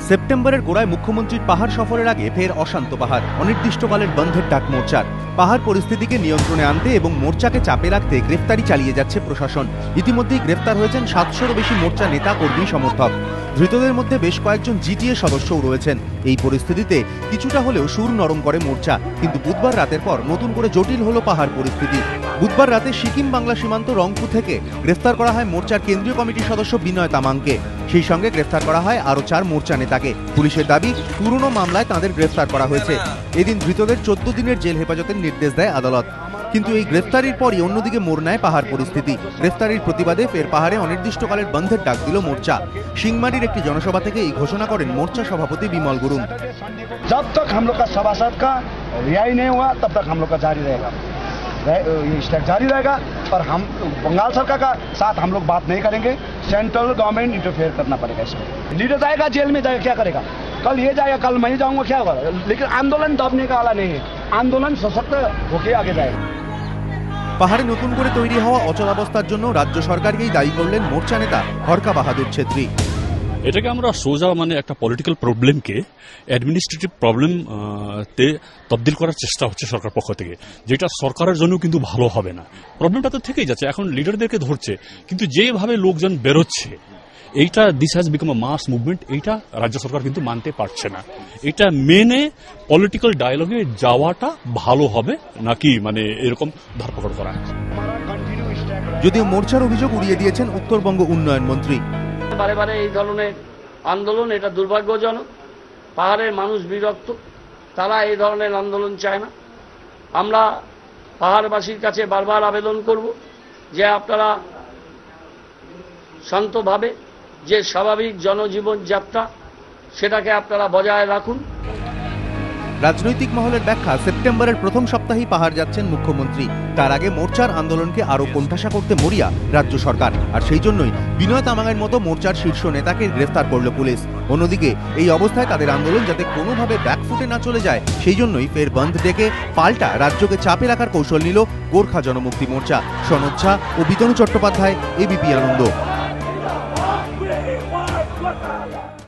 সেপ্টেম্বরের গোড়ায় মুখ্যমন্ত্রীর পাহাড় সফরের আগে ফের অশান্ত পাহাড়। অনির্দিষ্টকালের বন্ধের ডাক মোর্চার। পাহাড় পরিস্থিতিকে নিয়ন্ত্রণে আনতে এবং মোর্চাকে চাপে রাখতে গ্রেফতারি চালিয়ে যাচ্ছে প্রশাসন। ইতিমধ্যেই গ্রেফতার হয়েছেন 700-ও বেশি মোর্চা নেতা, কর্মী, সমর্থক। ধৃতদের মধ্যে বেশ কয়েকজন জিটিএ সদস্যও রয়েছেন। এই পরিস্থিতিতে কিছুটা হলেও সুর নরম করে মোর্চা। কিন্তু বুধবার রাতের পর নতুন করে জটিল হলো পাহাড় পরিস্থিতি। বুধবার রাতে সিকিম বাংলা সীমান্ত রংপুর থেকে গ্রেফতার করা হয় মোর্চার কেন্দ্রীয় কমিটির সদস্য বিনয় তামাংকে। সেই সঙ্গে গ্রেফতার করা হয় আরও 4 মোর্চা নেতাকে। পুলিশের দাবি, পুরনো মামলায় তাঁদের গ্রেফতার করা হয়েছে। এদিন ধৃতদের 14 দিনের জেল হেফাজতের নির্দেশ দেয় আদালত। কিন্তু এই গ্রেফতারির পরই অন্যদিকে মোড় নেয় পাহাড় পরিস্থিতি। গ্রেফতারির প্রতিবাদে ফের পাহাড়ে অনির্দিষ্টকালের বন্ধের ডাক দিল মোর্চা। সিংমারির একটি জনসভা থেকে এই ঘোষণা করেন মোর্চা সভাপতি বিমল গুরুং। जब तक हम लोग का सभासद का रिहाई नहीं हुआ तब तक हम लोग का जारी रहेगा, ये स्ट्राइक जारी रहेगा। और हम बंगाल सरकार का साथ हम लोग बात नहीं करेंगे। सेंट्रल गवर्नमेंट इंटरफेयर करना पड़ेगा इसमें। लीडर जाएगा जेल में, जाएगा क्या करेगा? कल ये जाएगा, कल मैं जाऊंगा, क्या होगा? लेकिन आंदोलन दबने का वाला नहीं है। आंदोलन सशक्त होके आगे जाएगा। পাহাড়ে নতুন করে তৈরি হওয়া অচলাবস্থার জন্য রাজ্য সরকারকেই দায়ী করলেন মোর্চা নেতা হরকা বাহাদুর ছেত্রী। এটাকে আমরা সোজা একটা পলিটিক্যাল প্রবলেমকে অ্যাডমিনিস্ট্রেটিভ প্রবলেম তে তবদিল করার চেষ্টা হচ্ছে সরকার পক্ষ থেকে, যেটা সরকারের জন্য কিন্তু ভালো হবে না। প্রবলেমটা তো থেকেই যাচ্ছে, এখন লিডারদেরকে ধরছে, কিন্তু যেভাবে লোকজন বেরোচ্ছে, এইটা this has become a mass movement, এইটা রাজ্য সরকার কিন্তু মানতে পারছে না। এটা মেনে পলিটিক্যাল ডায়ালগে যাওয়াটা ভালো হবে নাকি এরকম ধরপকড় করা। যদিও মোর্চার অভিযোগ উড়িয়ে দিয়েছেন উত্তরবঙ্গ উন্নয়ন মন্ত্রী। বারে বারে এই ধরনের আন্দোলন, এটা দুর্ভাগ্যজনক। পাহাড়ের মানুষ বিরক্ত, তারা এই ধরনের আন্দোলন চায় না। আমরা পাহাড়বাসীর কাছে বারবার আবেদন করব যে আপনারা শান্তভাবে যে স্বাভাবিক জনজীবন যাত্রা, সেটাকে আপনারা বজায় রাখুন। রাজনৈতিক মহলের ব্যাখ্যা, সেপ্টেম্বরের প্রথম সপ্তাহেই পাহাড় যাচ্ছেন মুখ্যমন্ত্রী। তার আগে মোর্চার আন্দোলনকে আরও কোণঠাসা করতে মরিয়া রাজ্য সরকার। আর সেই জন্যই বিনয় তামাংয়ের মতো মোর্চার শীর্ষ নেতাকে গ্রেফতার করল পুলিশ। অন্যদিকে এই অবস্থায় তাদের আন্দোলন যাতে কোনোভাবে ব্যাকফুটে না চলে যায়, সেই জন্যই ফের বন্ধ ডেকে পাল্টা রাজ্যকে চাপে রাখার কৌশল নিল গোর্খা জনমুক্তি মোর্চা। সনদ ঝা ও বিতনু চট্টোপাধ্যায়, এবিপি আনন্দ।